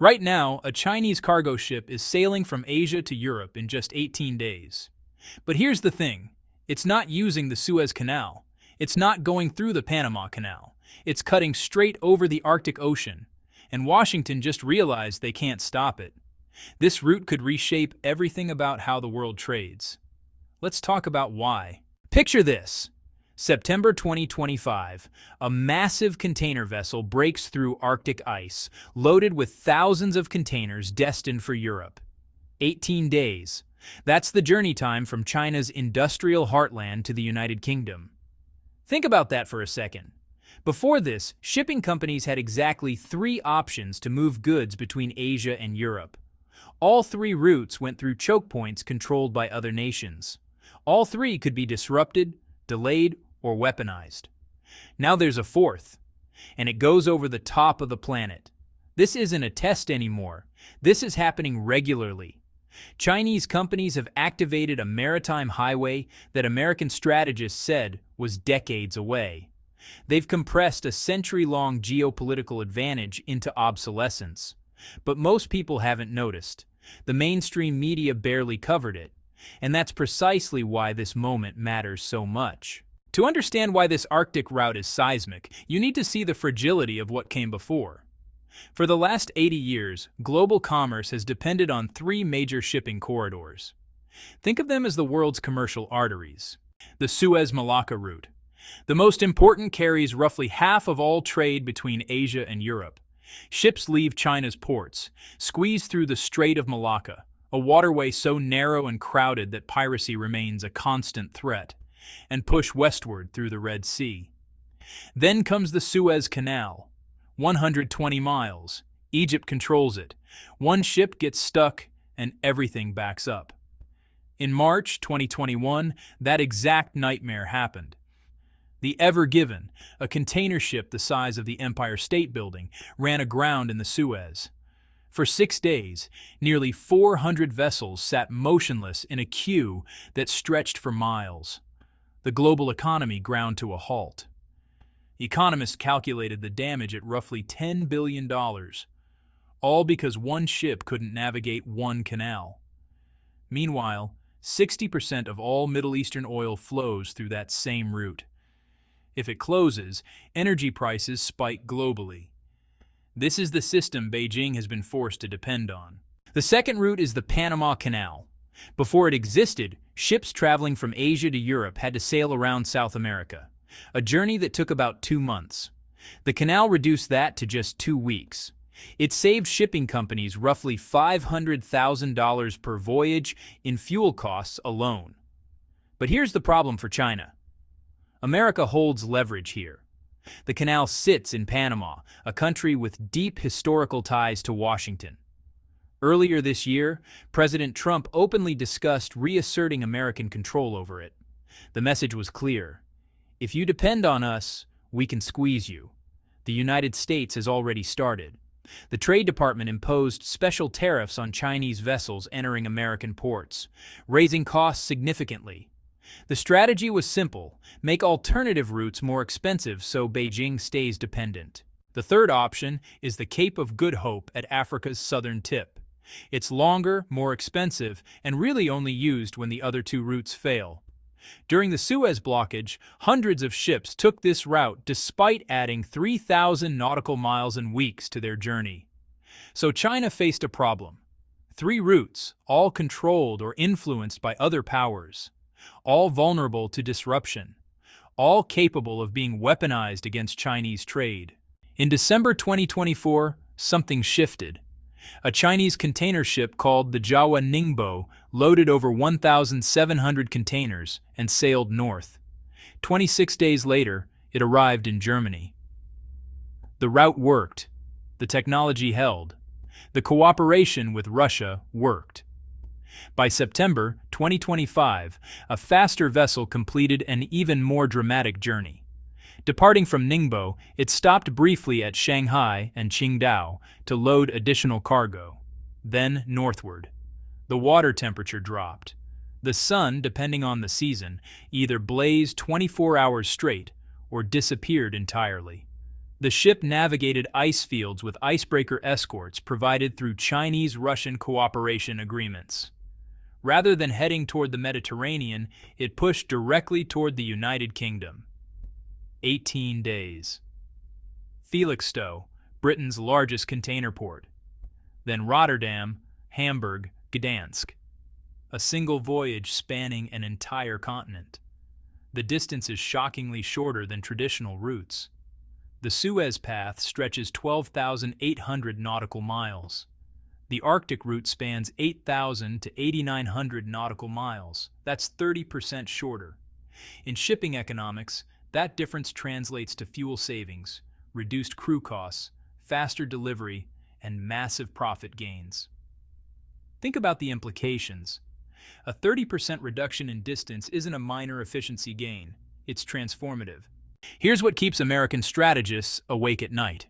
Right now, a Chinese cargo ship is sailing from Asia to Europe in just 18 days. But here's the thing, it's not using the Suez Canal. It's not going through the Panama Canal. It's cutting straight over the Arctic Ocean. And Washington just realized they can't stop it. This route could reshape everything about how the world trades. Let's talk about why. Picture this. September 2025, a massive container vessel breaks through Arctic ice, loaded with thousands of containers destined for Europe. 18 days. That's the journey time from China's industrial heartland to the United Kingdom. Think about that for a second. Before this, shipping companies had exactly 3 options to move goods between Asia and Europe. All 3 routes went through choke points controlled by other nations. All 3 could be disrupted, delayed, or weaponized. Now there's a 4th, and it goes over the top of the planet. This isn't a test anymore. This is happening regularly. Chinese companies have activated a maritime highway that American strategists said was decades away. They've compressed a century-long geopolitical advantage into obsolescence. But most people haven't noticed. The mainstream media barely covered it. And that's precisely why this moment matters so much. To understand why this Arctic route is seismic, you need to see the fragility of what came before. For the last 80 years, global commerce has depended on 3 major shipping corridors. Think of them as the world's commercial arteries. The Suez-Malacca route. The most important carries roughly half of all trade between Asia and Europe. Ships leave China's ports, squeeze through the Strait of Malacca, a waterway so narrow and crowded that piracy remains a constant threat, and push westward through the Red Sea. Then comes the Suez Canal. 120 miles. Egypt controls it. One ship gets stuck and everything backs up. In March 2021, that exact nightmare happened. The Ever Given, a container ship the size of the Empire State Building, ran aground in the Suez. For 6 days, nearly 400 vessels sat motionless in a queue that stretched for miles. The global economy ground to a halt. Economists calculated the damage at roughly $10 billion, all because one ship couldn't navigate one canal. Meanwhile, 60% of all Middle Eastern oil flows through that same route. If it closes, energy prices spike globally. This is the system Beijing has been forced to depend on. The second route is the Panama Canal. Before it existed, ships traveling from Asia to Europe had to sail around South America, a journey that took about 2 months. The canal reduced that to just 2 weeks. It saved shipping companies roughly $500,000 per voyage in fuel costs alone. But here's the problem for China. America holds leverage here. The canal sits in Panama, a country with deep historical ties to Washington. Earlier this year, President Trump openly discussed reasserting American control over it. The message was clear. If you depend on us, we can squeeze you. The United States has already started. The Trade Department imposed special tariffs on Chinese vessels entering American ports, raising costs significantly. The strategy was simple: make alternative routes more expensive so Beijing stays dependent. The third option is the Cape of Good Hope at Africa's southern tip. It's longer, more expensive, and really only used when the other 2 routes fail. During the Suez blockage, hundreds of ships took this route despite adding 3,000 nautical miles and weeks to their journey. So China faced a problem. 3 routes, all controlled or influenced by other powers, all vulnerable to disruption, all capable of being weaponized against Chinese trade. In December 2024, something shifted. A Chinese container ship called the Jawa Ningbo loaded over 1,700 containers and sailed north. 26 days later, it arrived in Germany. The route worked. The technology held. The cooperation with Russia worked. By September 2025, a faster vessel completed an even more dramatic journey. Departing from Ningbo, it stopped briefly at Shanghai and Qingdao to load additional cargo. Then northward. The water temperature dropped. The sun, depending on the season, either blazed 24 hours straight or disappeared entirely. The ship navigated ice fields with icebreaker escorts provided through Chinese-Russian cooperation agreements. Rather than heading toward the Mediterranean, it pushed directly toward the United Kingdom. 18 days. Felixstowe, Britain's largest container port. Then Rotterdam, Hamburg, Gdansk. A single voyage spanning an entire continent. The distance is shockingly shorter than traditional routes. The Suez Path stretches 12,800 nautical miles. The Arctic route spans 8,000 to 8,900 nautical miles. That's 30% shorter. In shipping economics, that difference translates to fuel savings, reduced crew costs, faster delivery, and massive profit gains. Think about the implications. A 30% reduction in distance isn't a minor efficiency gain, it's transformative. Here's what keeps American strategists awake at night.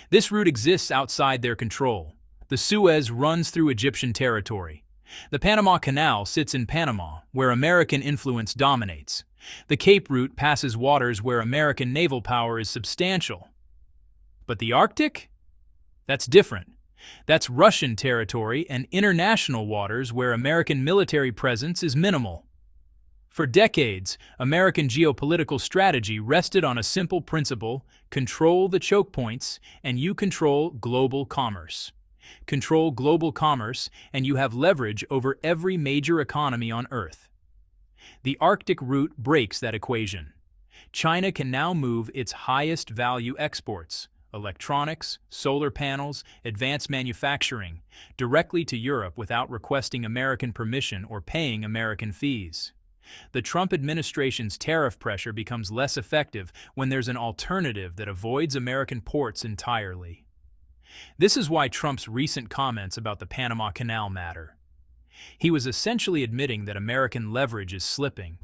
This route exists outside their control. The Suez runs through Egyptian territory. The Panama Canal sits in Panama, where American influence dominates. The Cape route passes waters where American naval power is substantial. But the Arctic? That's different. That's Russian territory and international waters where American military presence is minimal. For decades, American geopolitical strategy rested on a simple principle: control the choke points, and you control global commerce. Control global commerce, and you have leverage over every major economy on Earth. The Arctic route breaks that equation. China can now move its highest value exports, electronics, solar panels, advanced manufacturing, directly to Europe without requesting American permission or paying American fees. The Trump administration's tariff pressure becomes less effective when there's an alternative that avoids American ports entirely. This is why Trump's recent comments about the Panama Canal matter. He was essentially admitting that American leverage is slipping.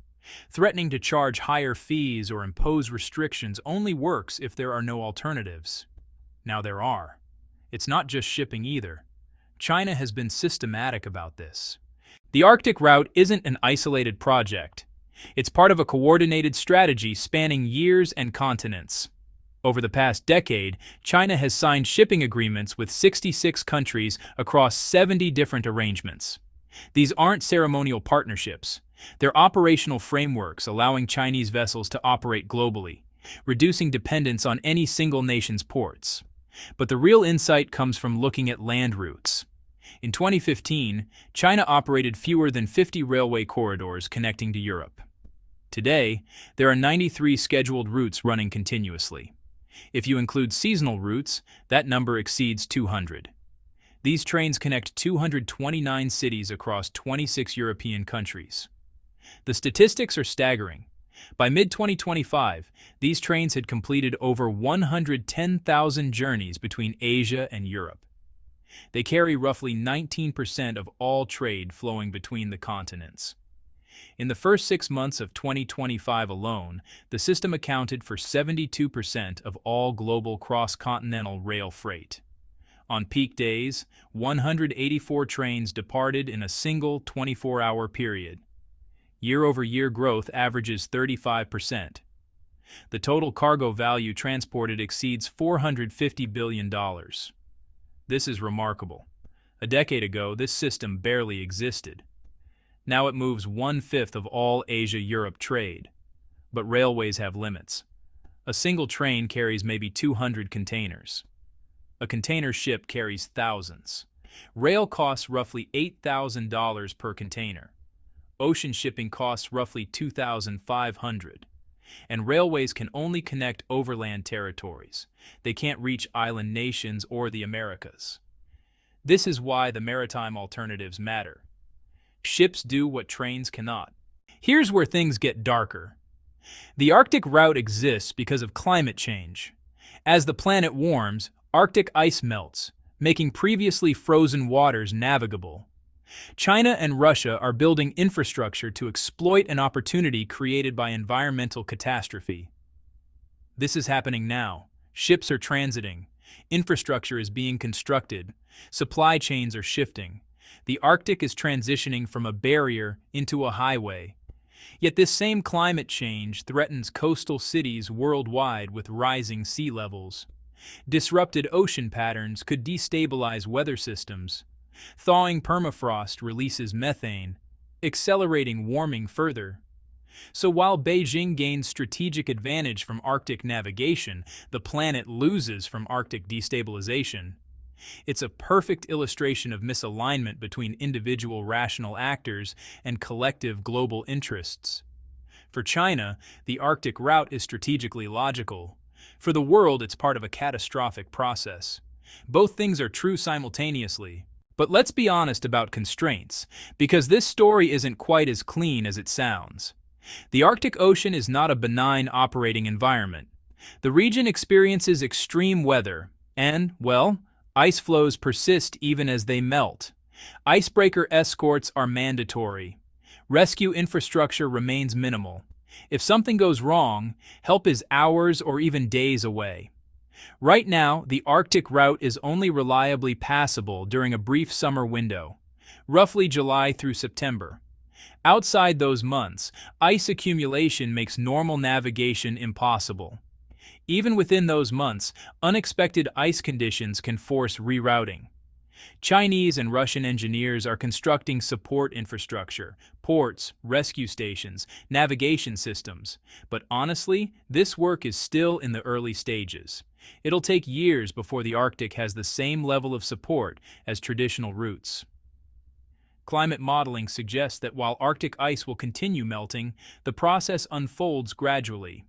Threatening to charge higher fees or impose restrictions only works if there are no alternatives. Now there are. It's not just shipping either. China has been systematic about this. The Arctic route isn't an isolated project. It's part of a coordinated strategy spanning years and continents. Over the past decade, China has signed shipping agreements with 66 countries across 70 different arrangements. These aren't ceremonial partnerships. They're operational frameworks allowing Chinese vessels to operate globally, reducing dependence on any single nation's ports. But the real insight comes from looking at land routes. In 2015, China operated fewer than 50 railway corridors connecting to Europe. Today, there are 93 scheduled routes running continuously. If you include seasonal routes, that number exceeds 200. These trains connect 229 cities across 26 European countries. The statistics are staggering. By mid-2025, these trains had completed over 110,000 journeys between Asia and Europe. They carry roughly 19% of all trade flowing between the continents. In the first 6 months of 2025 alone, the system accounted for 72% of all global cross-continental rail freight. On peak days, 184 trains departed in a single 24-hour period. Year-over-year growth averages 35%. The total cargo value transported exceeds $450 billion. This is remarkable. A decade ago, this system barely existed. Now it moves 1/5 of all Asia-Europe trade. But railways have limits. A single train carries maybe 200 containers. A container ship carries thousands. Rail costs roughly $8,000 per container. Ocean shipping costs roughly $2,500. And railways can only connect overland territories. They can't reach island nations or the Americas. This is why the maritime alternatives matter. Ships do what trains cannot. Here's where things get darker. The Arctic route exists because of climate change. As the planet warms, Arctic ice melts, making previously frozen waters navigable. China and Russia are building infrastructure to exploit an opportunity created by environmental catastrophe. This is happening now. Ships are transiting. Infrastructure is being constructed. Supply chains are shifting. The Arctic is transitioning from a barrier into a highway. Yet this same climate change threatens coastal cities worldwide with rising sea levels. Disrupted ocean patterns could destabilize weather systems. Thawing permafrost releases methane, accelerating warming further. So while Beijing gains strategic advantage from Arctic navigation, the planet loses from Arctic destabilization. It's a perfect illustration of misalignment between individual rational actors and collective global interests. For China, the Arctic route is strategically logical. For the world, it's part of a catastrophic process. Both things are true simultaneously. But let's be honest about constraints, because this story isn't quite as clean as it sounds. The Arctic Ocean is not a benign operating environment. The region experiences extreme weather, and, well, ice flows persist even as they melt. Icebreaker escorts are mandatory. Rescue infrastructure remains minimal. If something goes wrong, help is hours or even days away. Right now, the Arctic route is only reliably passable during a brief summer window, roughly July through September. Outside those months, ice accumulation makes normal navigation impossible. Even within those months, unexpected ice conditions can force rerouting. Chinese and Russian engineers are constructing support infrastructure, ports, rescue stations, navigation systems. But honestly, this work is still in the early stages. It'll take years before the Arctic has the same level of support as traditional routes. Climate modeling suggests that while Arctic ice will continue melting, the process unfolds gradually.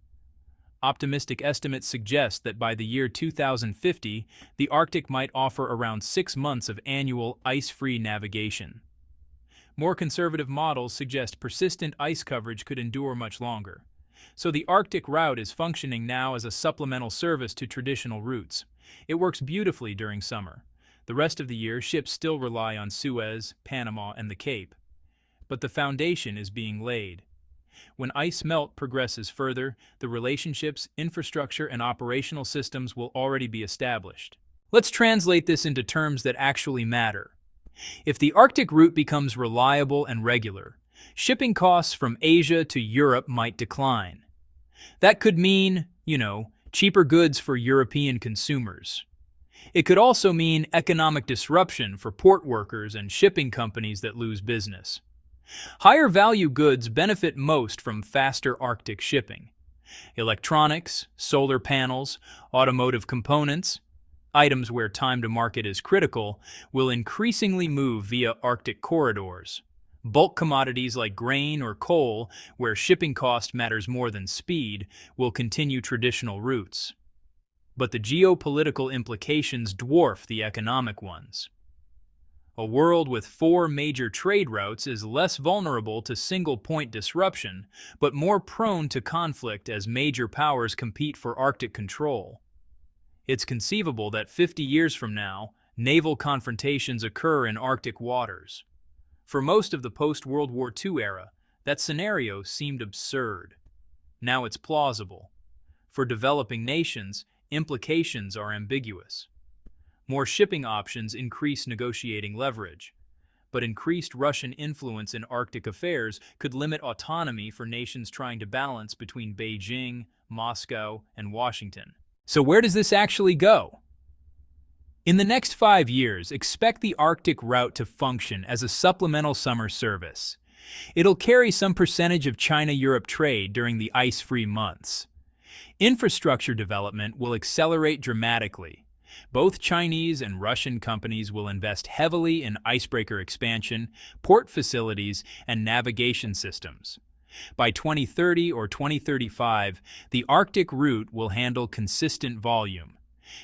Optimistic estimates suggest that by the year 2050, the Arctic might offer around 6 months of annual ice-free navigation. More conservative models suggest persistent ice coverage could endure much longer. So the Arctic route is functioning now as a supplemental service to traditional routes. It works beautifully during summer. The rest of the year, ships still rely on Suez, Panama, and the Cape. But the foundation is being laid. When ice melt progresses further, the relationships, infrastructure, and operational systems will already be established. Let's translate this into terms that actually matter. If the Arctic route becomes reliable and regular, shipping costs from Asia to Europe might decline. That could mean, cheaper goods for European consumers. It could also mean economic disruption for port workers and shipping companies that lose business. Higher value goods benefit most from faster Arctic shipping. Electronics, solar panels, automotive components, items where time to market is critical, will increasingly move via Arctic corridors. Bulk commodities like grain or coal, where shipping cost matters more than speed, will continue traditional routes. But the geopolitical implications dwarf the economic ones. A world with 4 major trade routes is less vulnerable to single-point disruption, but more prone to conflict as major powers compete for Arctic control. It's conceivable that 50 years from now, naval confrontations occur in Arctic waters. For most of the post-World War II era, that scenario seemed absurd. Now it's plausible. For developing nations, implications are ambiguous. More shipping options increase negotiating leverage, but increased Russian influence in Arctic affairs could limit autonomy for nations trying to balance between Beijing, Moscow, and Washington. So where does this actually go? In the next 5 years, expect the Arctic route to function as a supplemental summer service. It'll carry some percentage of China-Europe trade during the ice-free months. Infrastructure development will accelerate dramatically. Both Chinese and Russian companies will invest heavily in icebreaker expansion, port facilities, and navigation systems. By 2030 or 2035, the Arctic route will handle consistent volume,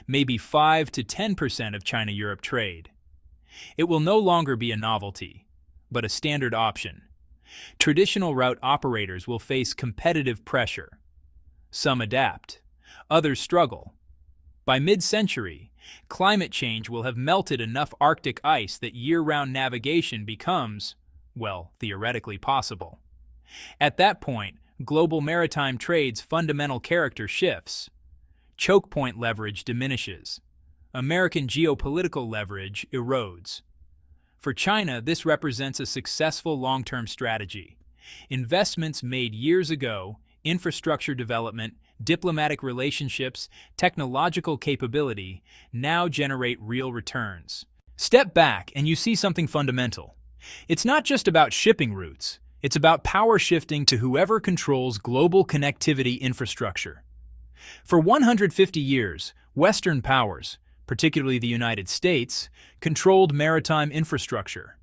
maybe 5 to 10% of China-Europe trade. It will no longer be a novelty, but a standard option. Traditional route operators will face competitive pressure. Some adapt, others struggle. By mid-century, climate change will have melted enough Arctic ice that year-round navigation becomes, theoretically possible. At that point, global maritime trade's fundamental character shifts. Choke point leverage diminishes. American geopolitical leverage erodes. For China, this represents a successful long-term strategy. Investments made years ago, infrastructure development, diplomatic relationships, technological capability, now generate real returns. Step back and you see something fundamental. It's not just about shipping routes, it's about power shifting to whoever controls global connectivity infrastructure. For 150 years, Western powers, particularly the United States, controlled maritime infrastructure.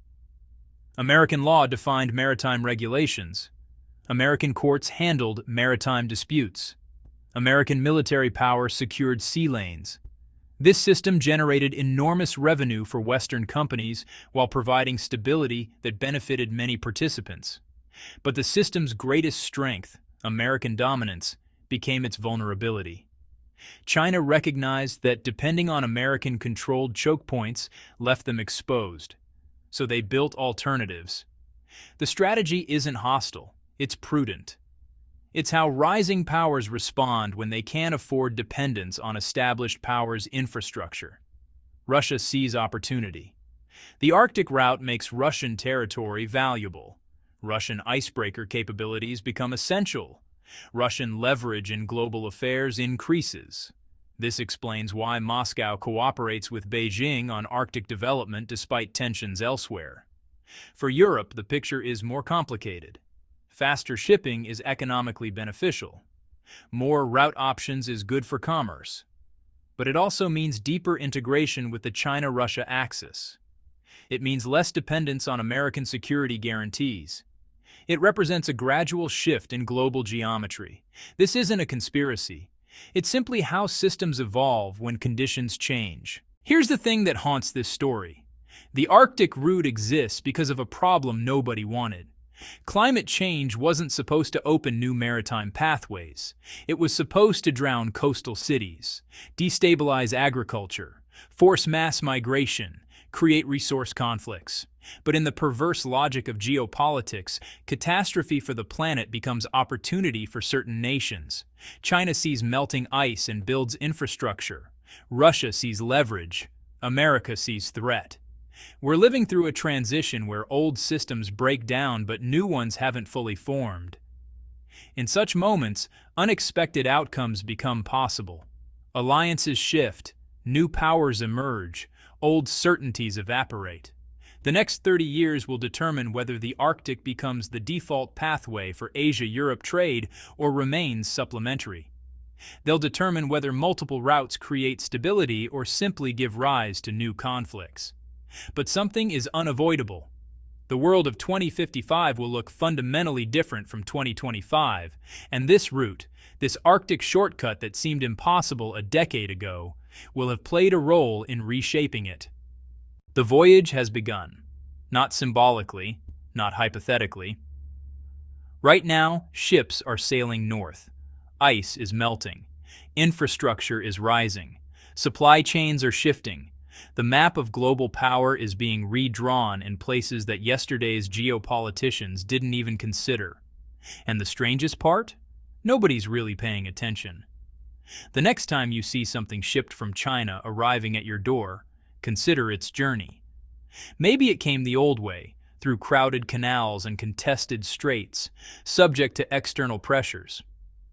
American law defined maritime regulations. American courts handled maritime disputes. American military power secured sea lanes. This system generated enormous revenue for Western companies while providing stability that benefited many participants. But the system's greatest strength, American dominance, became its vulnerability. China recognized that depending on American-controlled choke points left them exposed, so they built alternatives. The strategy isn't hostile, it's prudent. It's how rising powers respond when they can't afford dependence on established powers' infrastructure. Russia sees opportunity. The Arctic route makes Russian territory valuable. Russian icebreaker capabilities become essential. Russian leverage in global affairs increases. This explains why Moscow cooperates with Beijing on Arctic development despite tensions elsewhere. For Europe, the picture is more complicated. Faster shipping is economically beneficial. More route options is good for commerce. But it also means deeper integration with the China-Russia axis. It means less dependence on American security guarantees. It represents a gradual shift in global geometry. This isn't a conspiracy. It's simply how systems evolve when conditions change. Here's the thing that haunts this story. The Arctic route exists because of a problem nobody wanted. Climate change wasn't supposed to open new maritime pathways. It was supposed to drown coastal cities, destabilize agriculture, force mass migration, create resource conflicts. But in the perverse logic of geopolitics, catastrophe for the planet becomes opportunity for certain nations. China sees melting ice and builds infrastructure. Russia sees leverage. America sees threat. We're living through a transition where old systems break down but new ones haven't fully formed. In such moments, unexpected outcomes become possible. Alliances shift, new powers emerge, old certainties evaporate. The next 30 years will determine whether the Arctic becomes the default pathway for Asia-Europe trade or remains supplementary. They'll determine whether multiple routes create stability or simply give rise to new conflicts. But something is unavoidable. The world of 2055 will look fundamentally different from 2025, and this route, this Arctic shortcut that seemed impossible a decade ago, will have played a role in reshaping it. The voyage has begun, not symbolically, not hypothetically. Right now, ships are sailing north. Ice is melting. Infrastructure is rising. Supply chains are shifting. The map of global power is being redrawn in places that yesterday's geopoliticians didn't even consider. And the strangest part? Nobody's really paying attention. The next time you see something shipped from China arriving at your door, consider its journey. Maybe it came the old way, through crowded canals and contested straits, subject to external pressures.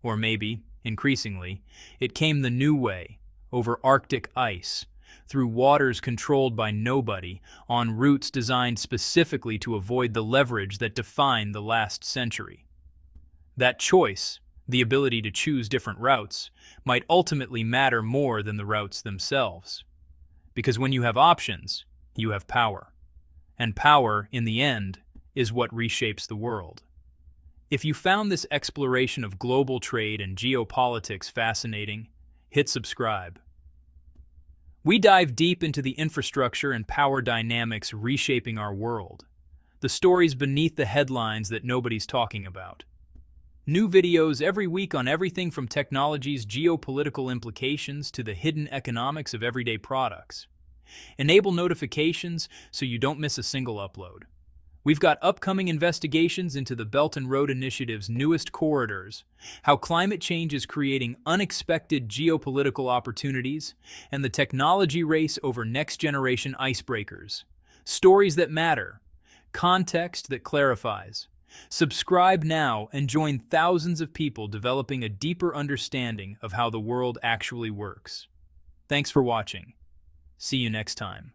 Or maybe, increasingly, it came the new way, over Arctic ice, through waters controlled by nobody, on routes designed specifically to avoid the leverage that defined the last century. That choice, the ability to choose different routes, might ultimately matter more than the routes themselves. Because when you have options, you have power. And power, in the end, is what reshapes the world. If you found this exploration of global trade and geopolitics fascinating, hit subscribe. We dive deep into the infrastructure and power dynamics reshaping our world, the stories beneath the headlines that nobody's talking about. New videos every week on everything from technology's geopolitical implications to the hidden economics of everyday products. Enable notifications so you don't miss a single upload. We've got upcoming investigations into the Belt and Road Initiative's newest corridors, how climate change is creating unexpected geopolitical opportunities, and the technology race over next-generation icebreakers. Stories that matter, context that clarifies. Subscribe now and join thousands of people developing a deeper understanding of how the world actually works. Thanks for watching. See you next time.